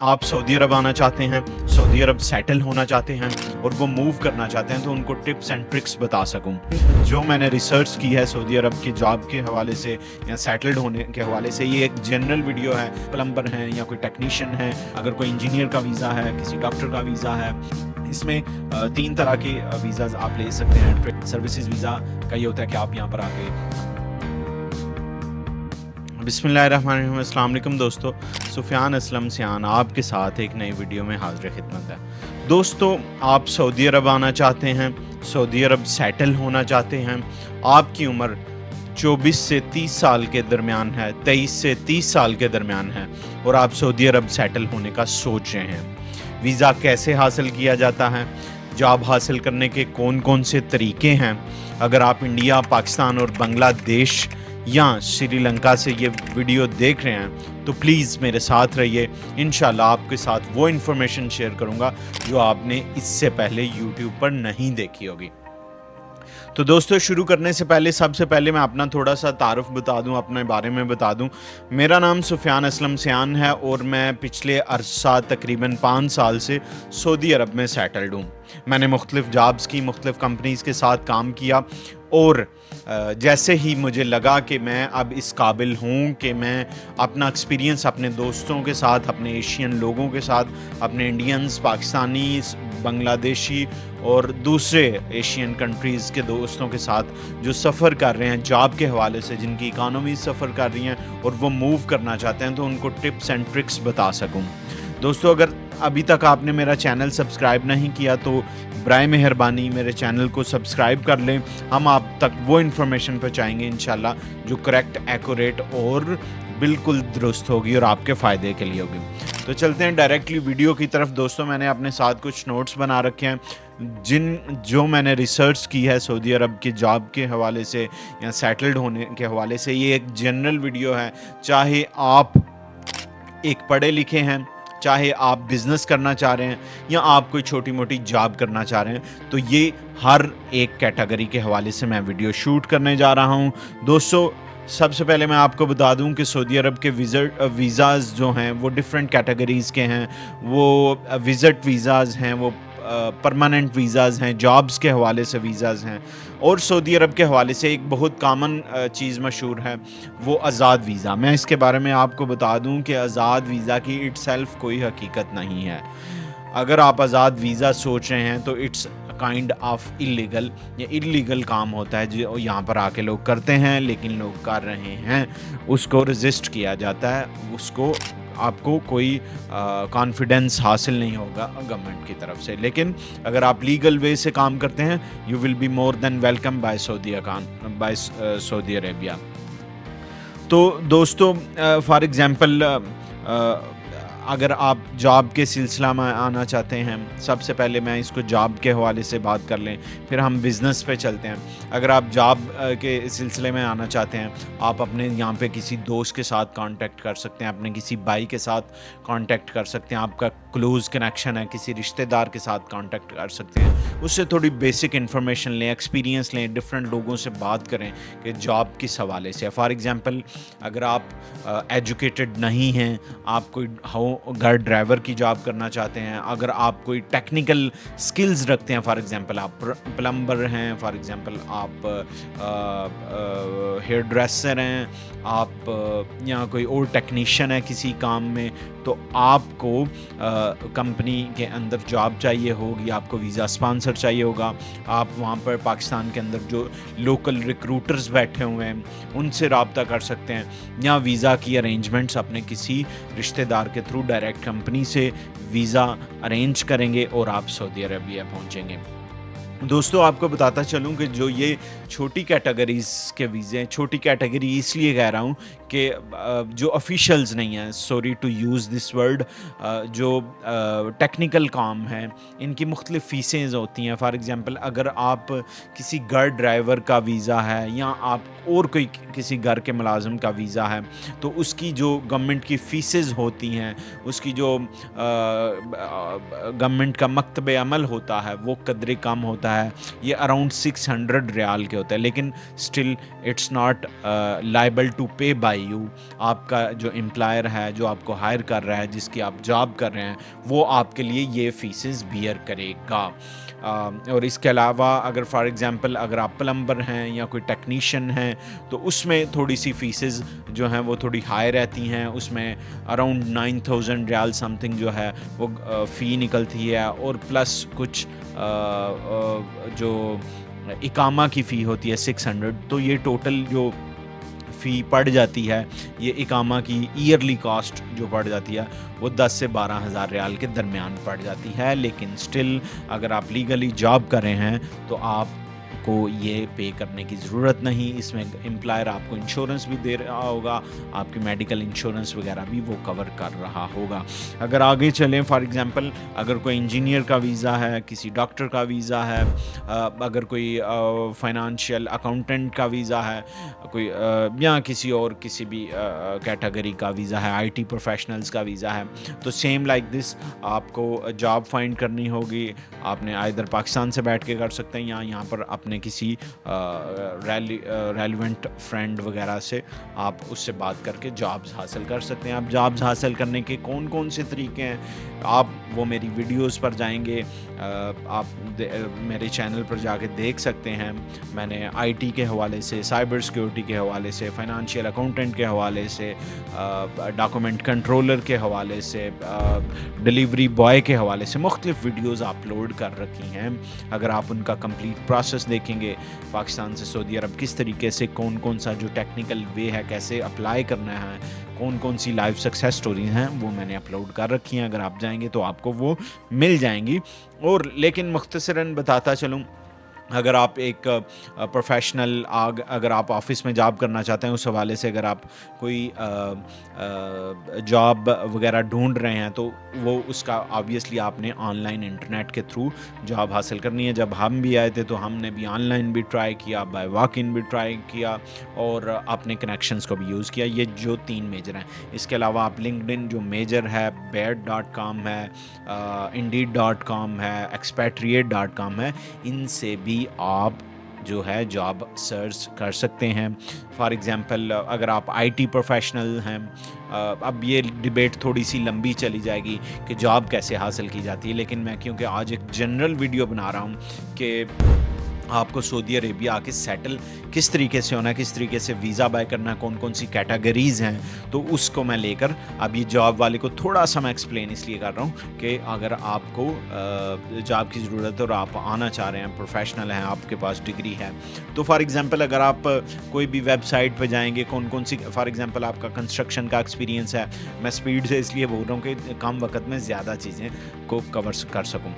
آپ سعودی عرب آنا چاہتے ہیں، سعودی عرب سیٹل ہونا چاہتے ہیں اور وہ موو کرنا چاہتے ہیں تو ان کو ٹپس اینڈ ٹرکس بتا سکوں. جو میں نے ریسرچ کی ہے سعودی عرب کی جاب کے حوالے سے یا سیٹلڈ ہونے کے حوالے سے، یہ ایک جنرل ویڈیو ہے. پلمبر ہیں یا کوئی ٹیکنیشین ہے، اگر کوئی انجینئر کا ویزا ہے، کسی ڈاکٹر کا ویزا ہے، اس میں 3 طرح کے ویزاز آپ لے سکتے ہیں. سروسز ویزا کا یہ ہوتا ہے کہ آپ یہاں پر آ کے بسم اللہ الرحمن الرحیم. السلام علیکم دوستو، سفیان اسلم سیان آپ کے ساتھ ایک نئی ویڈیو میں حاضر خدمت ہے. دوستو، آپ سعودی عرب آنا چاہتے ہیں، سعودی عرب سیٹل ہونا چاہتے ہیں، آپ کی عمر 24 سے 30 سال کے درمیان ہے، 23 سے 30 سال کے درمیان ہے اور آپ سعودی عرب سیٹل ہونے کا سوچ رہے ہیں. ویزا کیسے حاصل کیا جاتا ہے، جاب حاصل کرنے کے کون کون سے طریقے ہیں. اگر آپ انڈیا، پاکستان اور بنگلہ دیش یا سری لنکا سے یہ ویڈیو دیکھ رہے ہیں تو پلیز میرے ساتھ رہیے. انشاءاللہ آپ کے ساتھ وہ انفارمیشن شیئر کروں گا جو آپ نے اس سے پہلے یوٹیوب پر نہیں دیکھی ہوگی. تو دوستو، شروع کرنے سے پہلے سب سے پہلے میں اپنا تھوڑا سا تعارف بتا دوں، اپنے بارے میں بتا دوں. میرا نام سفیان اسلم سیان ہے اور میں پچھلے عرصہ تقریباً 5 سال سے سعودی عرب میں سیٹلڈ ہوں. میں نے مختلف جابز کی، مختلف کمپنیز کے ساتھ کام کیا اور جیسے ہی مجھے لگا کہ میں اب اس قابل ہوں کہ میں اپنا ایکسپیرینس اپنے دوستوں کے ساتھ، اپنے ایشین لوگوں کے ساتھ، اپنے انڈینز، پاکستانی، بنگلہ دیشی اور دوسرے ایشین کنٹریز کے دوستوں کے ساتھ جو سفر کر رہے ہیں جاب کے حوالے سے، جن کی اکانومیز سفر کر رہی ہیں اور وہ موو کرنا چاہتے ہیں تو ان کو ٹپس اینڈ ٹرکس بتا سکوں. دوستو، اگر ابھی تک آپ نے میرا چینل سبسکرائب نہیں کیا تو برائے مہربانی میرے چینل کو سبسکرائب کر لیں. ہم آپ تک وہ انفارمیشن پہنچائیں گے انشاءاللہ جو کریکٹ، ایکوریٹ اور بالکل درست ہوگی اور آپ کے فائدے کے لیے ہوگی. تو چلتے ہیں ڈائریکٹلی ویڈیو کی طرف. دوستوں، میں نے اپنے ساتھ کچھ نوٹس بنا رکھے ہیں جو میں نے ریسرچ کی ہے سعودی عرب کی جاب کے حوالے سے یا سیٹلڈ ہونے کے حوالے سے. یہ ایک جنرل ویڈیو ہے. چاہے آپ ایک پڑھے لکھے ہیں، چاہے آپ بزنس کرنا چاہ رہے ہیں یا آپ کوئی چھوٹی موٹی جاب کرنا چاہ رہے ہیں، تو یہ ہر ایک کیٹیگری کے حوالے سے میں ویڈیو شوٹ کرنے جا رہا ہوں. دوستو، سب سے پہلے میں آپ کو بتا دوں کہ سعودی عرب کے ویزاز جو ہیں وہ ڈیفرنٹ کیٹیگریز کے ہیں. وہ وزٹ ویزاز ہیں، وہ پرماننٹ ویزاز ہیں، جابز کے حوالے سے ویزاز ہیں. اور سعودی عرب کے حوالے سے ایک بہت کامن چیز مشہور ہے، وہ آزاد ویزا. میں اس کے بارے میں آپ کو بتا دوں کہ آزاد ویزا کی اٹ سیلف کوئی حقیقت نہیں ہے. اگر آپ آزاد ویزا سوچ رہے ہیں تو اٹس کائنڈ آف اللیگل. یہ اللیگل کام ہوتا ہے جو یہاں پر آ کے لوگ کرتے ہیں، لیکن لوگ کر رہے ہیں. اس کو رجسٹ کیا جاتا ہے، اس کو آپ کو کوئی کانفیڈنس حاصل نہیں ہوگا گورنمنٹ کی طرف سے. لیکن اگر آپ لیگل وے سے کام کرتے ہیں، you will be more than welcome by Saudi Arabia. تو دوستو، فار ایگزامپل اگر آپ جاب کے سلسلہ میں آنا چاہتے ہیں، سب سے پہلے میں اس کو جاب کے حوالے سے بات کر لیں، پھر ہم بزنس پہ چلتے ہیں. اگر آپ جاب کے سلسلے میں آنا چاہتے ہیں، آپ اپنے یہاں پہ کسی دوست کے ساتھ کانٹیکٹ کر سکتے ہیں، اپنے کسی بھائی کے ساتھ کانٹیکٹ کر سکتے ہیں. آپ کا کلوز کنیکشن ہے، کسی رشتہ دار کے ساتھ کانٹیکٹ کر سکتے ہیں. اس سے تھوڑی بیسک انفارمیشن لیں، ایکسپیرینس لیں، ڈفرینٹ لوگوں سے بات کریں کہ جاب کس حوالے سے. فار ایگزامپل، اگر آپ ایجوکیٹڈ نہیں ہیں، آپ کوئی گھر ڈرائیور کی جاب کرنا چاہتے ہیں، اگر آپ کوئی ٹیکنیکل سکلز رکھتے ہیں، فار ایگزامپل آپ پلمبر ہیں، فار ایگزامپل آپ ہیئر ڈریسر ہیں، آپ یا کوئی اور ٹیکنیشین ہے کسی کام میں، تو آپ کو کمپنی کے اندر جاب چاہیے ہوگی، آپ کو ویزا اسپانسر چاہیے ہوگا. آپ وہاں پر پاکستان کے اندر جو لوکل ریکروٹرز بیٹھے ہوئے ہیں ان سے رابطہ کر سکتے ہیں، یا ویزا کی ارینجمنٹس اپنے کسی رشتہ دار کے تھرو ڈائریکٹ کمپنی سے ویزا ارینج کریں گے اور آپ سعودی عربیہ پہنچیں گے. دوستو، آپ کو بتاتا چلوں کہ جو یہ چھوٹی کیٹیگریز کے ویزے ہیں، چھوٹی کیٹیگری اس لیے کہہ رہا ہوں کہ جو آفیشلز نہیں ہیں، sorry to use this word, جو ٹیکنیکل کام ہیں، ان کی مختلف فیسیں ہوتی ہیں. فار ایگزامپل، اگر آپ کسی گھر ڈرائیور کا ویزا ہے یا آپ اور کوئی کسی گھر کے ملازم کا ویزا ہے، تو اس کی جو گورنمنٹ کی فیسز ہوتی ہیں، اس کی جو گورنمنٹ کا مکتب عمل ہوتا ہے وہ قدرے کم ہوتا ہوتا ہے یہ اراؤنڈ 600 ریال کے ہوتا ہے، لیکن still it's not liable to pay by you. آپ کا جو امپلائر ہے، جو آپ کو ہائر کر رہا ہے، جس کی آپ جاب کر رہے ہیں، وہ آپ کے لیے یہ فیسز بیئر کرے گا. اور اس کے علاوہ اگر فار ایگزامپل اگر آپ پلمبر ہیں یا کوئی ٹیکنیشین ہیں تو اس میں تھوڑی سی فیسز جو ہیں وہ تھوڑی ہائی رہتی ہیں. اس میں اراؤنڈ 9000 ریال سم تھنگ جو ہے وہ فی نکلتی ہے، اور پلس کچھ جو اقامہ کی فی ہوتی ہے 600. تو یہ ٹوٹل جو فی پڑ جاتی ہے، یہ اقامہ کی ایئرلی کاسٹ جو پڑ جاتی ہے وہ 10 سے 12,000 ریال کے درمیان پڑ جاتی ہے. لیکن سٹل اگر آپ لیگلی جاب کر رہے ہیں تو آپ کو یہ پے کرنے کی ضرورت نہیں. اس میں امپلائر آپ کو انشورنس بھی دے رہا ہوگا، آپ کی میڈیکل انشورنس وغیرہ بھی وہ کور کر رہا ہوگا. اگر آگے چلیں فار ایگزامپل اگر کوئی انجینئر کا ویزا ہے، کسی ڈاکٹر کا ویزا ہے، اگر کوئی فائنانشیل اکاؤنٹنٹ کا ویزا ہے، کوئی یا کسی اور کسی بھی کیٹیگری کا ویزا ہے، آئی ٹی پروفیشنلز کا ویزا ہے، تو سیم لائک دس آپ کو جاب فائنڈ کرنی ہوگی. آپ نے ادھر پاکستان سے بیٹھ کے کر سکتے ہیں یا یہاں پر اپنے کسی ریلیونٹ فرینڈ وغیرہ سے آپ اس سے بات کر کے جابز حاصل کر سکتے ہیں. آپ جابز حاصل کرنے کے کون کون سے طریقے ہیں، آپ وہ میری ویڈیوز پر جائیں گے، آپ میرے چینل پر جا کے دیکھ سکتے ہیں. میں نے آئی ٹی کے حوالے سے، سائبر سیکیورٹی کے حوالے سے، فائنانشیل اکاؤنٹنٹ کے حوالے سے، ڈاکومنٹ کنٹرولر کے حوالے سے، ڈیلیوری بوائے کے حوالے سے مختلف ویڈیوز اپلوڈ کر رکھی ہیں. اگر آپ ان کا کمپلیٹ پروسیس دیکھیں گے، پاکستان سے سعودی عرب کس طریقے سے کون کون سا جو ٹیکنیکل وے ہے، کیسے اپلائی کرنا ہے، کون کون سی لائف سکسیس سٹوریز ہیں، وہ میں نے اپلوڈ کر رکھی ہیں. اگر آپ جائیں گے تو آپ کو وہ مل جائیں گی. اور لیکن مختصراً بتاتا چلوں، اگر آپ ایک پروفیشنل اگر آپ آفس میں جاب کرنا چاہتے ہیں، اس حوالے سے اگر آپ کوئی جاب وغیرہ ڈھونڈ رہے ہیں تو وہ اس کا آبویسلی آپ نے آن لائن انٹرنیٹ کے تھرو جاب حاصل کرنی ہے. جب ہم بھی آئے تھے تو ہم نے بھی آن لائن بھی ٹرائی کیا، بائی واک ان بھی ٹرائی کیا، اور اپنے کنیکشنز کو بھی یوز کیا. یہ جو 3 میجر ہیں. اس کے علاوہ آپ لنکڈ ان جو میجر ہے، بیڈ.com ہے، انڈیڈ.com ہے، ایکسپیٹریٹ.com ہے، ان سے بھی آپ جو ہے جاب سرچ کر سکتے ہیں. فار ایگزامپل اگر آپ آئی ٹی پروفیشنل ہیں، اب یہ ڈیبیٹ تھوڑی سی لمبی چلی جائے گی کہ جاب کیسے حاصل کی جاتی ہے، لیکن میں کیونکہ آج ایک جنرل ویڈیو بنا رہا ہوں کہ آپ کو سعودی عربیہ آ کے سیٹل کس طریقے سے ہونا ہے، کس طریقے سے ویزا بائی کرنا ہے، کون کون سی کیٹیگریز ہیں، تو اس کو میں لے کر اب یہ جاب والے کو تھوڑا سا میں ایکسپلین اس لیے کر رہا ہوں کہ اگر آپ کو جاب کی ضرورت ہے اور آپ آنا چاہ رہے ہیں، پروفیشنل ہیں، آپ کے پاس ڈگری ہے، تو فار ایگزامپل اگر آپ کوئی بھی ویب سائٹ پہ جائیں گے، کون کون سی فار ایگزامپل آپ کا کنسٹرکشن کا ایکسپیرینس ہے، میں سپیڈ سے اس لیے بول رہا ہوں کہ کم وقت میں زیادہ چیزیں کو کور کر سکوں.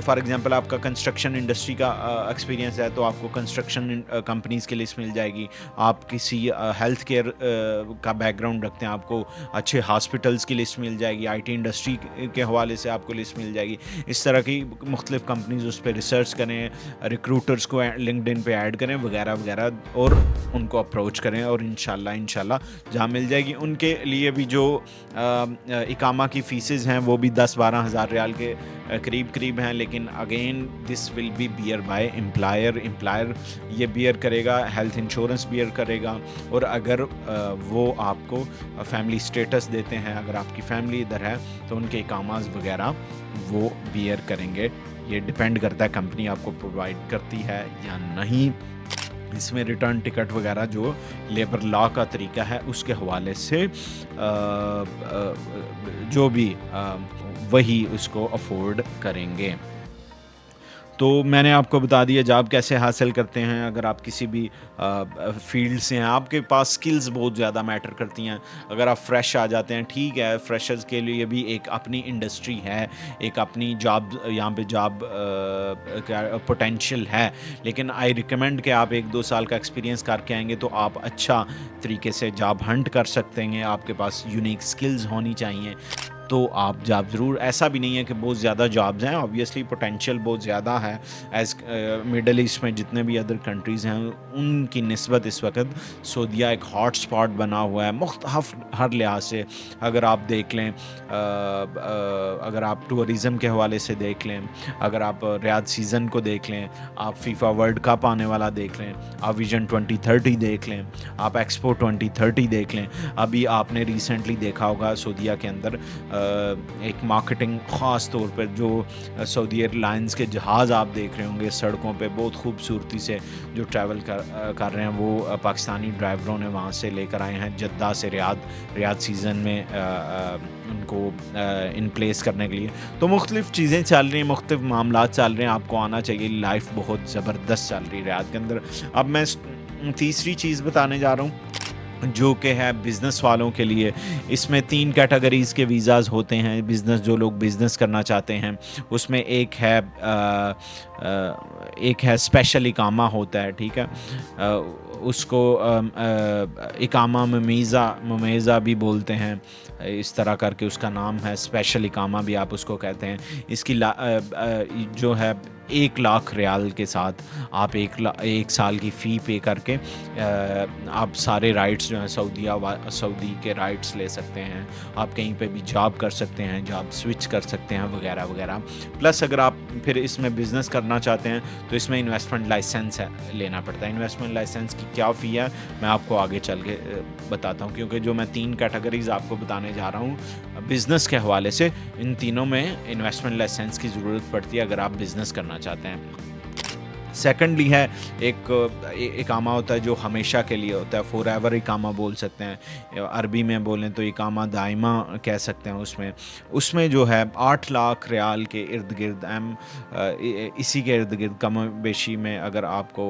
فار ایگزامپل آپ کا کنسٹرکشن انڈسٹری کا ایکسپیرینس ہے تو آپ کو کنسٹرکشن کمپنیز کی لسٹ مل جائے گی. آپ کسی ہیلتھ کیئر کا بیک گراؤنڈ رکھتے ہیں، آپ کو اچھے ہاسپٹلس کی لسٹ مل جائے گی. آئی ٹی انڈسٹری کے حوالے سے آپ کو لسٹ مل جائے گی. اس طرح کی مختلف کمپنیز اس پہ ریسرچ کریں، ریکروٹرز کو لنکڈ ان پہ ایڈ کریں وغیرہ وغیرہ، اور ان کو اپروچ کریں، اور انشاءاللہ جہاں مل جائے گی. ان کے لیے بھی جو اقامہ کی فیسز ہیں وہ بھی 10-12 ہزار ریال کے قریب ہیں، لیکن again this will be bear by employer یہ بیئر کرے گا، ہیلتھ انشورنس بیئر کرے گا. اور اگر وہ آپ کو فیملی سٹیٹس دیتے ہیں، اگر آپ کی فیملی ادھر ہے تو ان کے اقامات وغیرہ وہ بیئر کریں گے. یہ ڈیپینڈ کرتا ہے کمپنی آپ کو پرووائڈ کرتی ہے یا نہیں. اس میں ریٹرن ٹکٹ وغیرہ جو لیبر لا کا طریقہ ہے اس کے حوالے سے جو بھی وہی اس کو افورڈ کریں گے. تو میں نے آپ کو بتا دیا جاب کیسے حاصل کرتے ہیں. اگر آپ کسی بھی فیلڈ سے ہیں، آپ کے پاس سکلز بہت زیادہ میٹر کرتی ہیں. اگر آپ فریش آ جاتے ہیں، ٹھیک ہے، فریشرز کے لیے بھی ایک اپنی انڈسٹری ہے، ایک اپنی جاب یہاں پہ جاب پوٹینشیل ہے، لیکن آئی ریکمینڈ کہ آپ 1-2 سال کا ایکسپیرینس کر کے آئیں گے تو آپ اچھا طریقے سے جاب ہنٹ کر سکتے ہیں. آپ کے پاس یونیک سکلز ہونی چاہیے تو آپ جاب ضرور. ایسا بھی نہیں ہے کہ بہت زیادہ جابز ہیں، آبویسلی پوٹینشیل بہت زیادہ ہے. ایز مڈل ایسٹ میں جتنے بھی ادر کنٹریز ہیں ان کی نسبت اس وقت سعودیہ ایک ہاٹ سپاٹ بنا ہوا ہے مختلف ہر لحاظ سے. اگر آپ دیکھ لیں اگر آپ ٹورزم کے حوالے سے دیکھ لیں، اگر آپ ریاض سیزن کو دیکھ لیں، آپ فیفا ورلڈ کپ آنے والا دیکھ لیں، آپ ویژن 2030 دیکھ لیں، آپ ایکسپو 2030 دیکھ لیں. ابھی آپ نے ریسنٹلی دیکھا ہوگا سعودیہ کے اندر ایک مارکیٹنگ خاص طور پر جو سعودی ایئر لائنس کے جہاز آپ دیکھ رہے ہوں گے سڑکوں پہ بہت خوبصورتی سے جو ٹریول کر رہے ہیں، وہ پاکستانی ڈرائیوروں نے وہاں سے لے کر آئے ہیں جدہ سے ریاض سیزن میں ان کو ان پلیس کرنے کے لیے. تو مختلف چیزیں چل رہی ہیں، مختلف معاملات چل رہے ہیں. آپ کو آنا چاہیے. لائف بہت زبردست چل رہی ہے ریاض کے اندر. اب میں تیسری چیز بتانے جا رہا ہوں جو کہ ہے بزنس والوں کے لیے. اس میں 3 کیٹیگریز کے ویزاز ہوتے ہیں. بزنس، جو لوگ بزنس کرنا چاہتے ہیں، اس میں ایک ہے اسپیشل اقامہ ہوتا ہے، ٹھیک ہے. اس کو اقامہ ممیزہ بھی بولتے ہیں، اس طرح کر کے اس کا نام ہے. اسپیشل اقامہ بھی آپ اس کو کہتے ہیں. اس کی جو ہے 1 لاکھ ریال کے ساتھ آپ 1 سال کی فی پے کر کے آپ سارے رائٹس جو ہیں سعودی کے رائٹس لے سکتے ہیں. آپ کہیں پہ بھی جاب کر سکتے ہیں، جاب سوئچ کر سکتے ہیں وغیرہ وغیرہ. پلس اگر آپ پھر اس میں بزنس کرنا چاہتے ہیں تو اس میں انویسٹمنٹ لائسنس لینا پڑتا ہے. انویسٹمنٹ لائسنس کی کیا فی ہے میں آپ کو آگے چل کے بتاتا ہوں، کیونکہ جو میں 3 کیٹیگریز آپ کو بتانے جا رہا ہوں بزنس کے حوالے سے، ان تینوں میں انویسٹمنٹ لائسنس کی ضرورت پڑتی ہے اگر آپ بزنس کرنا چاہتے ہیں. سیکنڈلی ہے ایک اقامہ ہوتا ہے جو ہمیشہ کے لیے ہوتا ہے. فور ایور اقامہ بول سکتے ہیں، عربی میں بولیں تو اقامہ دائمہ کہہ سکتے ہیں. اس میں جو ہے 8 لاکھ ریال کے ارد گرد، اسی کے ارد گرد، کم بیشی میں اگر آپ کو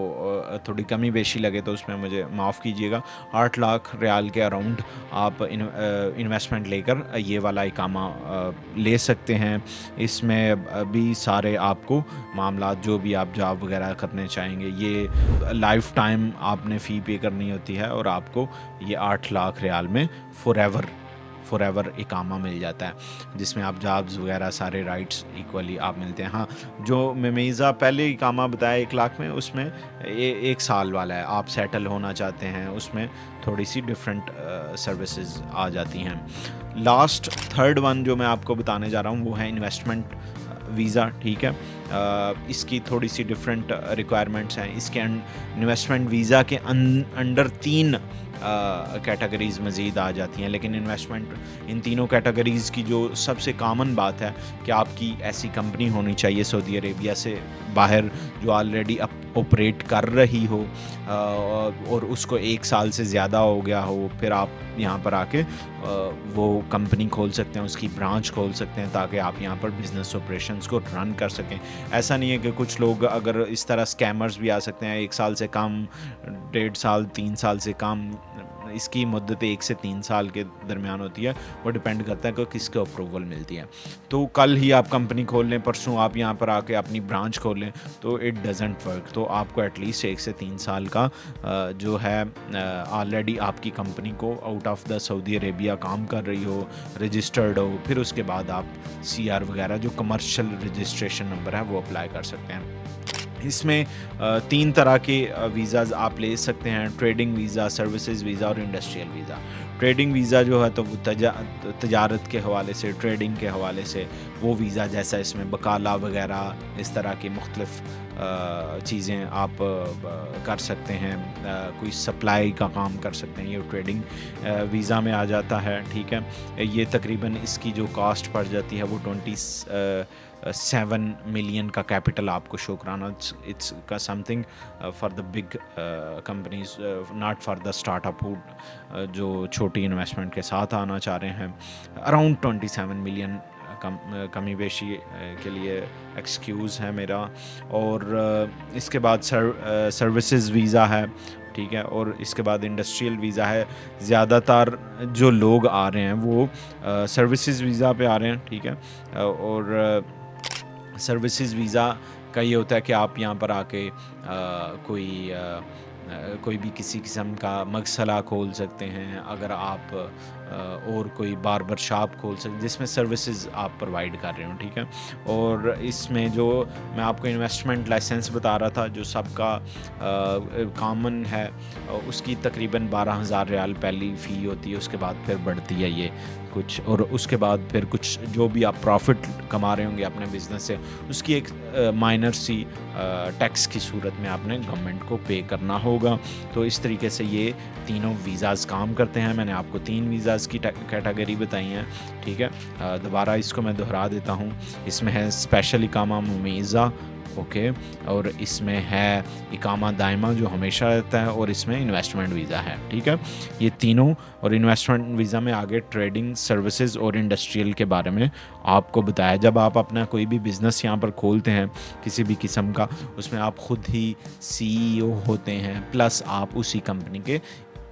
تھوڑی کمی بیشی لگے تو اس میں مجھے معاف کیجیے گا. 8 لاکھ ریال کے اراؤنڈ آپ انویسٹمنٹ لے کر یہ والا اقامہ لے سکتے ہیں. اس میں بھی سارے آپ کو معاملات جو بھی آپ جاب وغیرہ کرنے چاہیں گے، یہ لائف ٹائم آپ نے فی پے کرنی ہوتی ہے اور آپ کو یہ 8 لاکھ ریال میں فور ایور اقامہ مل جاتا ہے، جس میں آپ جابز وغیرہ سارے رائٹس ایکولی آپ ملتے ہیں. ہاں، جو ممیزہ پہلے اقامہ بتایا 1 لاکھ میں، اس میں 1 سال والا ہے. آپ سیٹل ہونا چاہتے ہیں، اس میں تھوڑی سی ڈفرینٹ سروسز آ جاتی ہیں. لاسٹ 3rd ون جو میں آپ کو بتانے جا رہا ہوں وہ ہے انویسٹمنٹ ویزا، ٹھیک ہے. اس کی تھوڑی سی ڈفرینٹ ریکوائرمنٹس ہیں. اس کے انویسٹمنٹ ویزا کے انڈر 3 کیٹیگریز مزید آ جاتی ہیں، لیکن انویسٹمنٹ ان تینوں کیٹیگریز کی جو سب سے کامن بات ہے کہ آپ کی ایسی کمپنی ہونی چاہیے سعودی عربیہ سے باہر جو آلریڈی آپریٹ کر رہی ہو اور اس کو 1 سال سے زیادہ ہو گیا ہو. پھر آپ یہاں پر آ کے وہ کمپنی کھول سکتے ہیں، اس کی برانچ کھول سکتے ہیں تاکہ آپ یہاں پر بزنس آپریشنس کو رن کر سکیں. ایسا نہیں ہے کہ کچھ لوگ اگر اس طرح اسکیمرز بھی آ سکتے ہیں. 1 سال سے کم، 1.5 سال، 3 سال سے کم، اس کی مدت 1 سے 3 سال کے درمیان ہوتی ہے. وہ ڈیپینڈ کرتا ہے کہ کس کو اپروول ملتی ہے. تو کل ہی آپ کمپنی کھول لیں، پرسوں آپ یہاں پر آ کے اپنی برانچ کھول لیں تو اٹ ڈزنٹ ورک. تو آپ کو ایٹ لیسٹ 1 سے 3 سال کا جو ہے آلریڈی آپ کی کمپنی کو آؤٹ آف دا سعودی عربیہ کام کر رہی ہو، رجسٹرڈ ہو، پھر اس کے بعد آپ CR وغیرہ جو کمرشل رجسٹریشن نمبر ہے وہ اپلائی کر سکتے ہیں. اس میں 3 طرح کے ویزاز آپ لے سکتے ہیں: ٹریڈنگ ویزا، سروسز ویزا اور انڈسٹریل ویزا. ٹریڈنگ ویزا جو ہے تو وہ تجارت کے حوالے سے، ٹریڈنگ کے حوالے سے وہ ویزا، جیسا اس میں بقالہ وغیرہ اس طرح کی مختلف چیزیں آپ کر سکتے ہیں. کوئی سپلائی کا کام کر سکتے ہیں، یہ ٹریڈنگ ویزا میں آ جاتا ہے، ٹھیک ہے. یہ تقریباً اس کی جو کاسٹ پڑ جاتی ہے وہ 27 ملین کا کیپٹل آپ کو شو کرانا. اٹس کا some thing for the big companies, not for the start up جو چھوٹی انویسٹمنٹ کے ساتھ آنا چاہ رہے ہیں. اراؤنڈ 27 ملین کمی بیشی کے لیے ایکسکیوز ہے میرا. اور اس کے بعد سروسز ویزا ہے، ٹھیک ہے. اور اس کے بعد انڈسٹریل ویزا ہے. زیادہ تر جو لوگ آ رہے ہیں وہ سروسز ویزا پہ آ رہے ہیں، ٹھیک ہے. اور سروسز ویزا کا یہ ہوتا ہے کہ آپ یہاں پر آ کے کوئی بھی کسی قسم کا مغسلہ کھول سکتے ہیں. اگر آپ اور کوئی باربر شاپ کھول سکتے جس میں سروسز آپ پرووائڈ کر رہے ہوں، ٹھیک ہے. اور اس میں جو میں آپ کو انویسٹمنٹ لائسنس بتا رہا تھا جو سب کا کامن ہے، اس کی تقریباً 12,000 ریال پہلی فی ہوتی ہے، اس کے بعد پھر بڑھتی ہے یہ کچھ، اور اس کے بعد پھر کچھ جو بھی آپ پروفٹ کما رہے ہوں گے اپنے بزنس سے اس کی ایک مائنر سی ٹیکس کی صورت میں آپ نے گورنمنٹ کو پے کرنا ہوگا. تو اس طریقے سے یہ تینوں ویزاز کام کرتے ہیں. میں نے آپ کو 3 ویزاز کی کیٹیگری بتائی ہیں. ٹھیک ہے، دوبارہ اس کو میں دہرا دیتا ہوں. اس میں ہے اسپیشل اقامہ ممیزہ، اوکے، اور اس میں ہے اقامہ دائمہ جو ہمیشہ رہتا ہے، اور اس میں انویسٹمنٹ ویزا ہے. ٹھیک ہے، یہ تینوں. اور انویسٹمنٹ ویزا میں آگے ٹریڈنگ سروسز اور انڈسٹریل کے بارے میں آپ کو بتایا. جب آپ اپنا کوئی بھی بزنس یہاں پر کھولتے ہیں کسی بھی قسم کا، اس میں آپ خود ہی CEO ہوتے ہیں، پلس آپ اسی کمپنی کے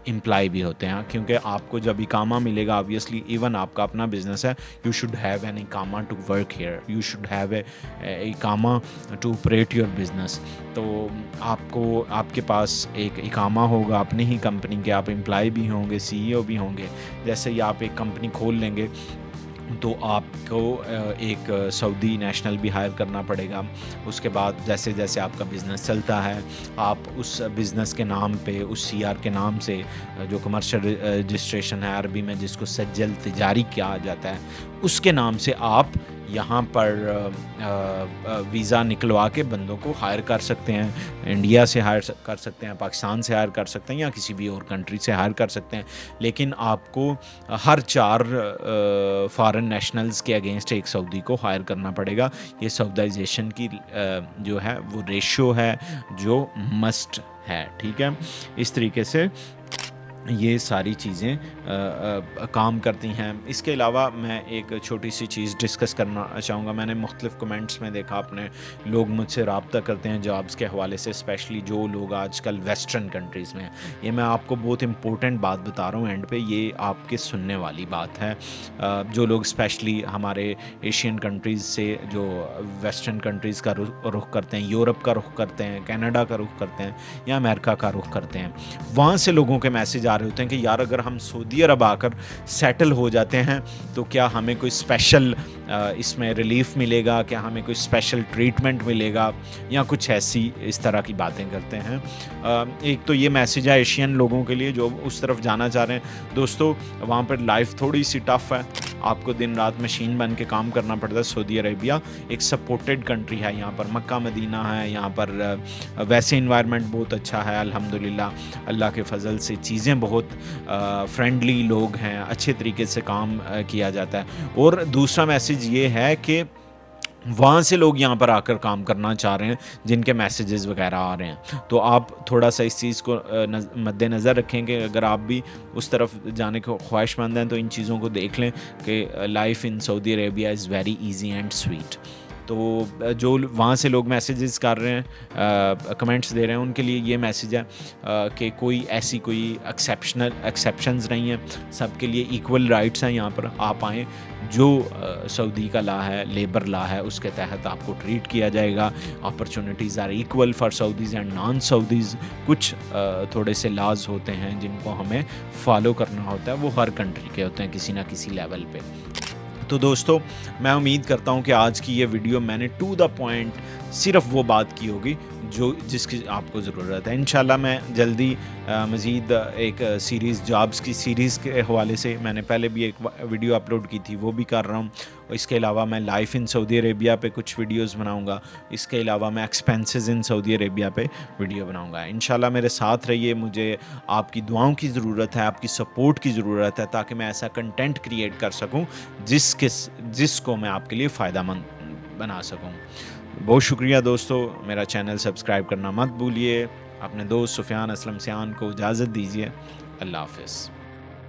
امپلائی بھی ہوتے ہیں، کیونکہ آپ کو جب اقامہ ملے گا آبویسلی ایون آپ کا اپنا بزنس ہے، یو شوڈ ہیو این اقامہ to work here, you should have a اقامہ ٹو آپریٹ یور بزنس. تو آپ کو آپ کے پاس ایک اقامہ ہوگا اپنی ہی کمپنی کے، آپ امپلائی بھی ہوں گے، CEO بھی ہوں گے. جیسے ہی آپ ایک کمپنی کھول لیں گے تو آپ کو ایک سعودی نیشنل بھی ہائر کرنا پڑے گا. اس کے بعد جیسے جیسے آپ کا بزنس چلتا ہے، آپ اس بزنس کے نام پہ، اس CR کے نام سے، جو کمرشل رجسٹریشن ہے عربی میں جس کو سجل تجاری کیا جاتا ہے، اس کے نام سے آپ یہاں پر ویزا نکلوا کے بندوں کو ہائر کر سکتے ہیں. انڈیا سے ہائر کر سکتے ہیں، پاکستان سے ہائر کر سکتے ہیں، یا کسی بھی اور کنٹری سے ہائر کر سکتے ہیں. لیکن آپ کو ہر 4 فارن نیشنلز کے اگینسٹ ایک سعودی کو ہائر کرنا پڑے گا. یہ سعودائزیشن کی جو ہے وہ ریشو ہے جو مسٹ ہے. ٹھیک ہے، اس طریقے سے یہ ساری چیزیں کام کرتی ہیں. اس کے علاوہ میں ایک چھوٹی سی چیز ڈسکس کرنا چاہوں گا. میں نے مختلف کمنٹس میں دیکھا اپنے لوگ مجھ سے رابطہ کرتے ہیں جابس کے حوالے سے، اسپیشلی جو لوگ آج کل ویسٹرن کنٹریز میں ہیں. یہ میں آپ کو بہت امپورٹنٹ بات بتا رہا ہوں اینڈ پہ، یہ آپ کے سننے والی بات ہے. جو لوگ اسپیشلی ہمارے ایشین کنٹریز سے جو ویسٹرن کنٹریز کا رخ کرتے ہیں، یورپ کا رخ کرتے ہیں، کینیڈا کا رخ کرتے ہیں، یا امریکہ کا رخ کرتے ہیں، وہاں سے لوگوں کے میسیج آ رہے ہوتے ہیں کہ یار اگر ہم سعودی عرب آ کر سیٹل ہو جاتے ہیں تو کیا ہمیں کوئی اسپیشل اس میں ریلیف ملے گا، کیا ہمیں کوئی اسپیشل ٹریٹمنٹ ملے گا، یا کچھ ایسی اس طرح کی باتیں کرتے ہیں. ایک تو یہ میسیج ہے ایشین لوگوں کے لیے جو اس طرف جانا چاہ رہے ہیں. دوستو وہاں پر لائف تھوڑی سی ٹف ہے، آپ کو دن رات مشین بن کے کام کرنا پڑتا ہے. سعودی عربیہ ایک سپورٹڈ کنٹری ہے، یہاں پر مکہ مدینہ ہے، یہاں پر ویسے انوائرمنٹ بہت اچھا ہے الحمدللہ، اللہ کے فضل سے چیزیں بہت فرینڈلی لوگ ہیں، اچھے طریقے سے کام کیا جاتا ہے. اور دوسرا میسیج یہ ہے کہ وہاں سے لوگ یہاں پر آ کر کام کرنا چاہ رہے ہیں جن کے میسیجز وغیرہ آ رہے ہیں. تو آپ تھوڑا سا اس چیز کو مد نظر رکھیں کہ اگر آپ بھی اس طرف جانے کو خواہش مند ہیں تو ان چیزوں کو دیکھ لیں کہ life in Saudi Arabia is very easy and sweet. تو جو وہاں سے لوگ میسیجز کر رہے ہیں، کمنٹس دے رہے ہیں، ان کے لیے یہ میسیج ہے کہ کوئی ایسی کوئی ایکسیپشنز نہیں ہیں، سب کے لیے ایکول رائٹس ہیں. یہاں پر آپ آئیں، جو سعودی کا لا ہے، لیبر لا ہے، اس کے تحت آپ کو ٹریٹ کیا جائے گا. Opportunities are equal for Saudis and non Saudis. کچھ تھوڑے سے لاز ہوتے ہیں جن کو ہمیں فالو کرنا ہوتا ہے، وہ ہر کنٹری کے ہوتے ہیں کسی نہ کسی لیول پہ. تو دوستو میں امید کرتا ہوں کہ آج کی یہ ویڈیو میں نے ٹو دا پوائنٹ صرف وہ بات کی ہوگی جس کی آپ کو ضرورت ہے. انشاءاللہ میں جلدی مزید ایک سیریز، جابس کی سیریز کے حوالے سے میں نے پہلے بھی ایک ویڈیو اپلوڈ کی تھی، وہ بھی کر رہا ہوں. اس کے علاوہ میں لائف ان سعودی عربیہ پہ کچھ ویڈیوز بناؤں گا. اس کے علاوہ میں ایکسپینسز ان سعودی عربیہ پہ ویڈیو بناؤں گا. انشاءاللہ میرے ساتھ رہیے. مجھے آپ کی دعاؤں کی ضرورت ہے، آپ کی سپورٹ کی ضرورت ہے، تاکہ میں ایسا کنٹینٹ کریٹ کر سکوں جس کو میں آپ کے لیے فائدہ مند بنا سکوں. بہت شکریہ دوستو، میرا چینل سبسکرائب کرنا مت بھولیے. اپنے دوست سفیان اسلم سیان کو اجازت دیجیے. اللہ حافظ.